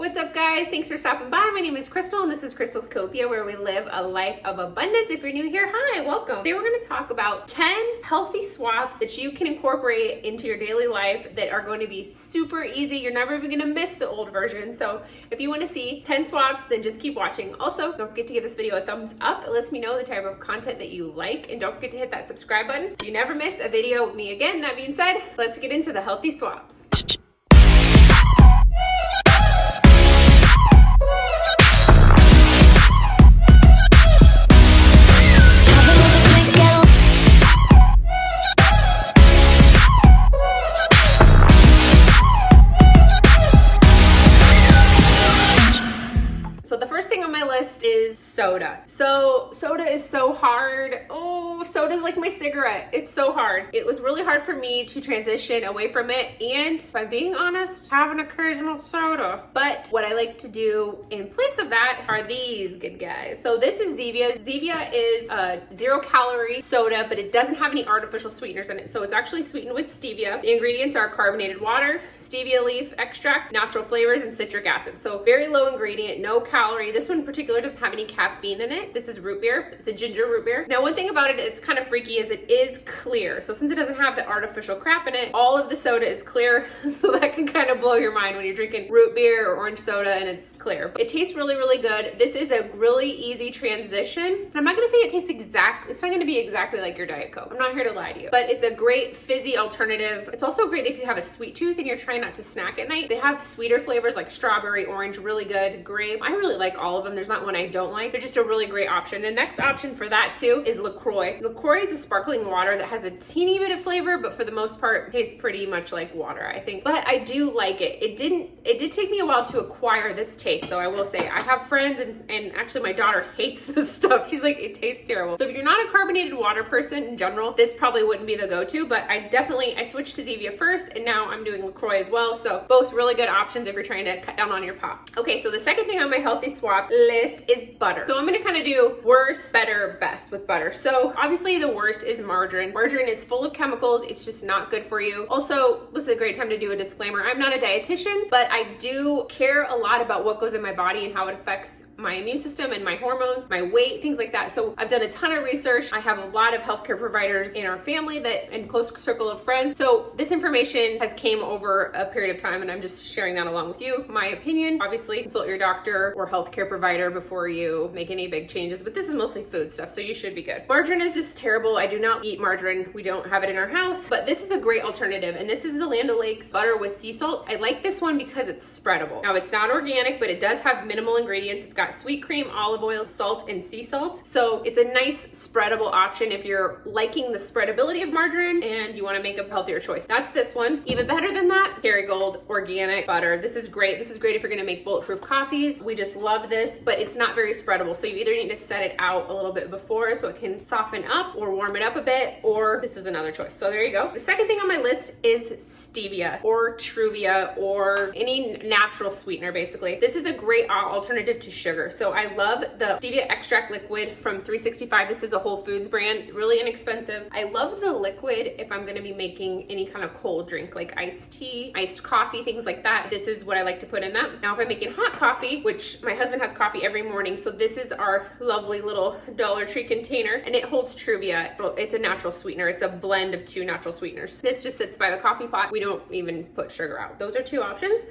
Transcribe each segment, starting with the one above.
What's up, guys? Thanks for stopping by. My name is Crystal and this is Crystal's Copia, where we live a life of abundance. If you're new here, hi, welcome. Today we're going to talk about 10 healthy swaps that you can incorporate into your daily life that are going to be super easy. You're never even going to miss the old version. So if you want to see 10 swaps, then just keep watching. Also, don't forget to give this video a thumbs up. It lets me know the type of content that you like. And don't forget to hit that subscribe button so you never miss a video with me again. That being said, let's get into the healthy swaps. So the first thing on my list is soda. So soda is so hard. Oh, soda's like my cigarette. It's so hard. It was really hard for me to transition away from it. And if I'm being honest, have an occasional soda. But what I like to do in place of that are these good guys. So this is Zevia. Zevia is a 0-calorie soda, but it doesn't have any artificial sweeteners in it. So it's actually sweetened with stevia. The ingredients are carbonated water, stevia leaf extract, natural flavors, and citric acid. So very low ingredient, no calorie. This one in particular doesn't have any caffeine in it. This is root beer. It's a ginger root beer. Now, one thing about it, it's kind of freaky, is it is clear. So since it doesn't have the artificial crap in it, all of the soda is clear. So that can kind of blow your mind when you're drinking root beer or orange soda and it's clear. But it tastes really, really good. This is a really easy transition. I'm not gonna say it tastes exactly, it's not gonna be exactly like your Diet Coke. I'm not here to lie to you, but it's a great fizzy alternative. It's also great if you have a sweet tooth and you're trying not to snack at night. They have sweeter flavors like strawberry, orange, really good, grape. I really like all of them. There's not one I don't like. They're just a really great option. The next option for that too is LaCroix. LaCroix is a sparkling water that has a teeny bit of flavor, but for the most part tastes pretty much like water, I think. But I do like it. It did take me a while to acquire this taste, though. I will say I have friends and actually my daughter hates this stuff. She's like, it tastes terrible. So if you're not a carbonated water person in general, this probably wouldn't be the go-to, but I switched to Zevia first and now I'm doing LaCroix as well. So both really good options if you're trying to cut down on your pop. Okay, so the second thing on my healthy swap list is butter. So I'm gonna kind of do worst, better, best with butter. So obviously the worst is margarine. Margarine is full of chemicals. It's just not good for you. Also, this is a great time to do a disclaimer. I'm not a dietitian, but I do care a lot about what goes in my body and how it affects my immune system and my hormones, my weight, things like that. So I've done a ton of research. I have a lot of healthcare providers in our family and close circle of friends. So this information has came over a period of time and I'm just sharing that along with you. My opinion, obviously consult your doctor or healthcare provider before you make any big changes, but this is mostly food stuff, so you should be good. Margarine is just terrible. I do not eat margarine. We don't have it in our house, but this is a great alternative. And this is the Land O'Lakes butter with sea salt. I like this one because it's spreadable. Now it's not organic, but it does have minimal ingredients. It's got sweet cream, olive oil, salt, and sea salt. So it's a nice spreadable option if you're liking the spreadability of margarine and you want to make a healthier choice. That's this one. Even better than that, Kerrygold organic butter. This is great. This is great if you're going to make bulletproof coffees. We just love this, but it's not very spreadable. So you either need to set it out a little bit before so it can soften up or warm it up a bit, or this is another choice. So there you go. The second thing on my list is stevia or Truvia or any natural sweetener, basically. This is a great alternative to sugar. So I love the stevia extract liquid from 365. This is a Whole Foods brand, really inexpensive. I love the liquid if I'm gonna be making any kind of cold drink like iced tea, iced coffee, things like that. This is what I like to put in that. Now if I'm making hot coffee, which my husband has coffee every morning, so this is our lovely little Dollar Tree container and it holds Truvia. It's a natural sweetener. It's a blend of 2 natural sweeteners. This just sits by the coffee pot. We don't even put sugar out. Those are 2 options.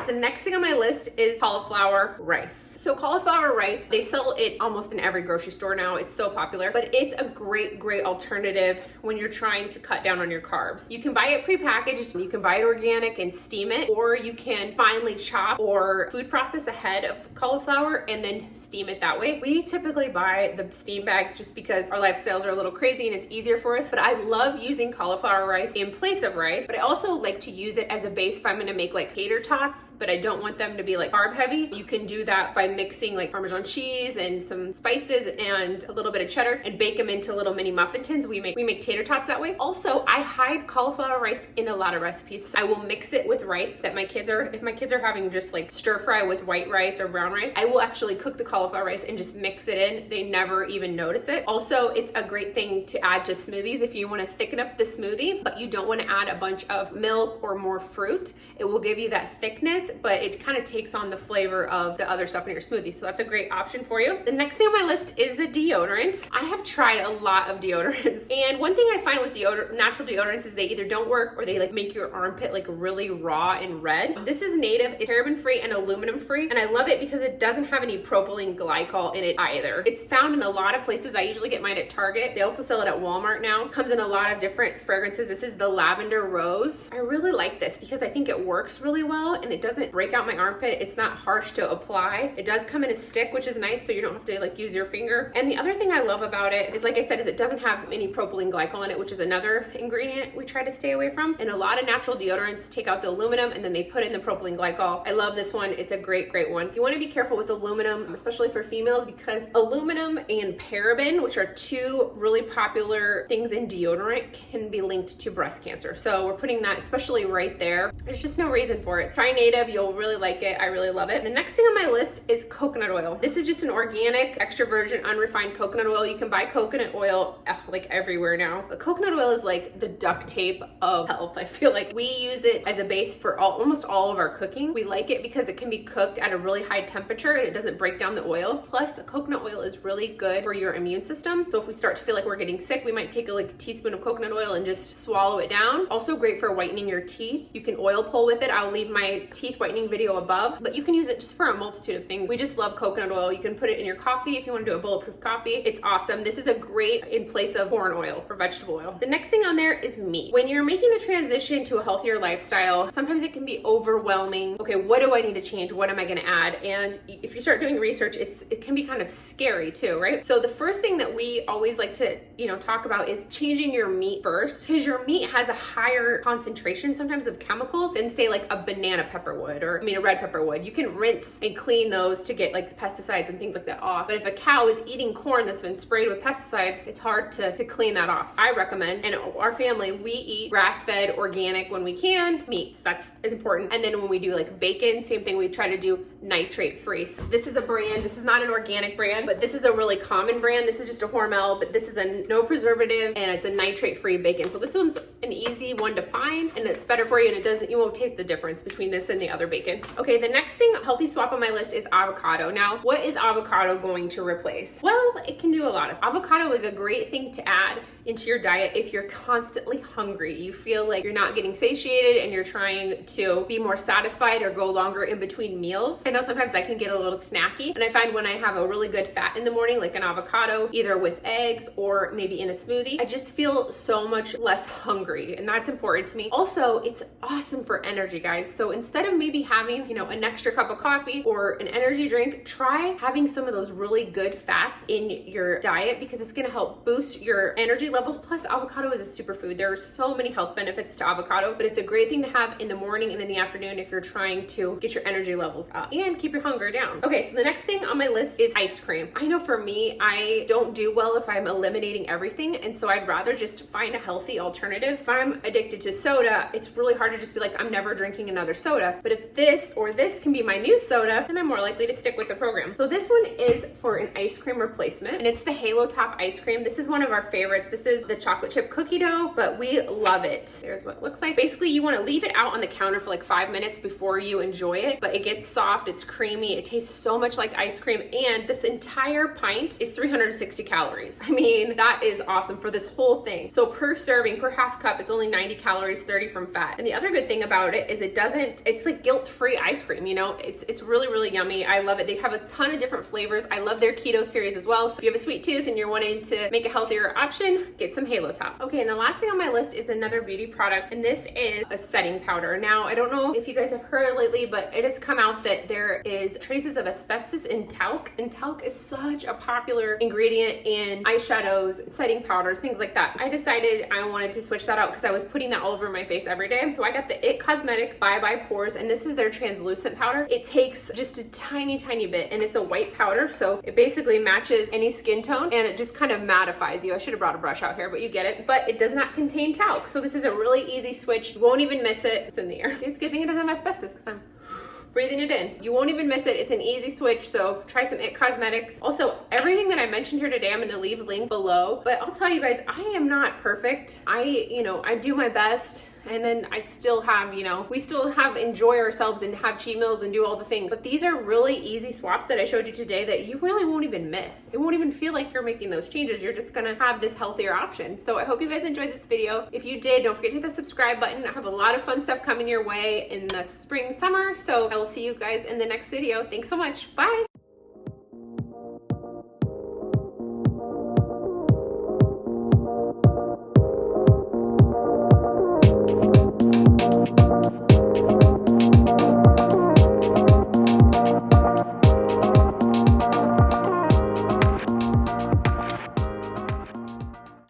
The next thing on my list is cauliflower rice. So cauliflower rice, they sell it almost in every grocery store now. It's so popular, but it's a great, great alternative when you're trying to cut down on your carbs. You can buy it prepackaged, you can buy it organic and steam it, or you can finely chop or food process ahead of cauliflower and then steam it that way. We typically buy the steam bags just because our lifestyles are a little crazy and it's easier for us, but I love using cauliflower rice in place of rice, but I also like to use it as a base if I'm gonna make like tater tots, but I don't want them to be like carb heavy. You can do that by mixing like Parmesan cheese and some spices and a little bit of cheddar and bake them into little mini muffin tins. We make tater tots that way. Also, I hide cauliflower rice in a lot of recipes. I will mix it with rice that if my kids are having just like stir fry with white rice or brown rice, I will actually cook the cauliflower rice this and just mix it in, they never even notice it. Also, it's a great thing to add to smoothies if you want to thicken up the smoothie, but you don't want to add a bunch of milk or more fruit. It will give you that thickness, but it kind of takes on the flavor of the other stuff in your smoothie. So that's a great option for you. The next thing on my list is a deodorant. I have tried a lot of deodorants, and one thing I find with natural deodorants is they either don't work or they like make your armpit like really raw and red. This is Native. It's paraben free and aluminum free, and I love it because it doesn't have any propylene glycol in it either. It's found in a lot of places. I usually get mine at Target. They also sell it at Walmart now. It comes in a lot of different fragrances. This is the lavender rose. I really like this because I think it works really well and it doesn't break out my armpit. It's not harsh to apply. It does come in a stick, which is nice, so you don't have to like use your finger. And the other thing I love about it is, like I said, is it doesn't have any propylene glycol in it, which is another ingredient we try to stay away from. And a lot of natural deodorants take out the aluminum and then they put in the propylene glycol. I love this one. It's a great one. You want to be careful with aluminum, especially for females, because aluminum and paraben, which are two really popular things in deodorant, can be linked to breast cancer. So we're putting that especially right there. There's just no reason for it. Try Native. You'll really like it. I really love it. The next thing on my list is coconut oil. This is just an organic, extra virgin, unrefined coconut oil. You can buy coconut oil like everywhere now, but coconut oil is like the duct tape of health. I feel like we use it as a base for almost all of our cooking. We like it because it can be cooked at a really high temperature and it doesn't break down the oil. Plus, coconut oil is really good for your immune system. So if we start to feel like we're getting sick, we might take a teaspoon of coconut oil and just swallow it down. Also great for whitening your teeth. You can oil pull with it. I'll leave my teeth whitening video above, but you can use it just for a multitude of things. We just love coconut oil. You can put it in your coffee if you want to do a bulletproof coffee. It's awesome. This is a great in place of corn oil or vegetable oil. The next thing on there is meat. When you're making a transition to a healthier lifestyle, sometimes it can be overwhelming. Okay, what do I need to change? What am I going to add? And if you start doing research, it can be kind of scary too, right? So the first thing that we always like to, talk about is changing your meat first, because your meat has a higher concentration sometimes of chemicals than say like a banana pepper would, or a red pepper would. You can rinse and clean those to get like pesticides and things like that off. But if a cow is eating corn that's been sprayed with pesticides, it's hard to clean that off. So I recommend, and our family, we eat grass-fed, organic when we can, meats. That's important. And then when we do like bacon, same thing, we try to do nitrate free. So this is a brand, this is not an organic brand, but this is a really common brand. This is just a Hormel, but this is a no preservative and it's a nitrate free bacon. So this one's an easy one to find and it's better for you, and you won't taste the difference between this and the other bacon. Okay, the next thing, healthy swap on my list is avocado. Now, what is avocado going to replace? Well, it can do a lot. Avocado is a great thing to add into your diet if you're constantly hungry. You feel like you're not getting satiated and you're trying to be more satisfied or go longer in between meals. I know sometimes I can get a little snacky, and I find when I have a really good fat in the morning, like an avocado, either with eggs or maybe in a smoothie, I just feel so much less hungry, and that's important to me. Also, it's awesome for energy, guys. So instead of maybe having, an extra cup of coffee or an energy drink, try having some of those really good fats in your diet, because it's gonna help boost your energy levels. Plus, avocado is a superfood. There are so many health benefits to avocado, but it's a great thing to have in the morning and in the afternoon if you're trying to get your energy levels up and keep your hunger down. Okay, so the next thing on my list is ice cream. I know for me, I don't do well if I'm eliminating everything, and so I'd rather just find a healthy alternative. If I'm addicted to soda, it's really hard to just be like, I'm never drinking another soda. But if this or this can be my new soda, then I'm more likely to stick with the program. So this one is for an ice cream replacement, and it's the Halo Top ice cream. This is one of our favorites. This is the chocolate chip cookie dough, but we love it. There's what it looks like. Basically, you want to leave it out on the counter for like 5 minutes before you enjoy it, but it gets soft, it's creamy, it tastes so much like ice cream, and this entire pint is 360 calories. I mean, that is awesome for this whole thing. So per serving, per half cup, it's only 90 calories, 30 from fat. And the other good thing about it is it's like guilt-free ice cream, It's really, really yummy. I love it. They have a ton of different flavors. I love their keto series as well. So if you have a sweet tooth and you're wanting to make a healthier option, get some Halo Top. Okay, and the last thing on my list is another beauty product, and this is a setting powder. Now, I don't know if you guys have heard lately, but it has come out that there is traces of asbestos in talc, and talc is such a popular ingredient in eyeshadows, setting powders, things like that. I decided I wanted to switch that out because I was putting that all over my face every day. So I got the IT Cosmetics Bye Bye Pores, and this is their translucent powder. It takes just a tiny bit, and it's a white powder, so it basically matches any skin tone, and it just kind of mattifies you. I should have brought a brush out here, but you get it. But it does not contain talc, so this is a really easy switch. You won't even miss it. It's in the air. It's a good thing it doesn't have asbestos, because I'm breathing it in. You won't even miss it. It's an easy switch, so try some IT Cosmetics. Also, everything that I mentioned here today, I'm gonna leave a link below, but I'll tell you guys, I am not perfect. I do my best. And then I still have, we still have enjoy ourselves and have cheat meals and do all the things. But these are really easy swaps that I showed you today that you really won't even miss. It won't even feel like you're making those changes. You're just gonna have this healthier option. So I hope you guys enjoyed this video. If you did, don't forget to hit the subscribe button. I have a lot of fun stuff coming your way in the spring, summer. So I will see you guys in the next video. Thanks so much. Bye.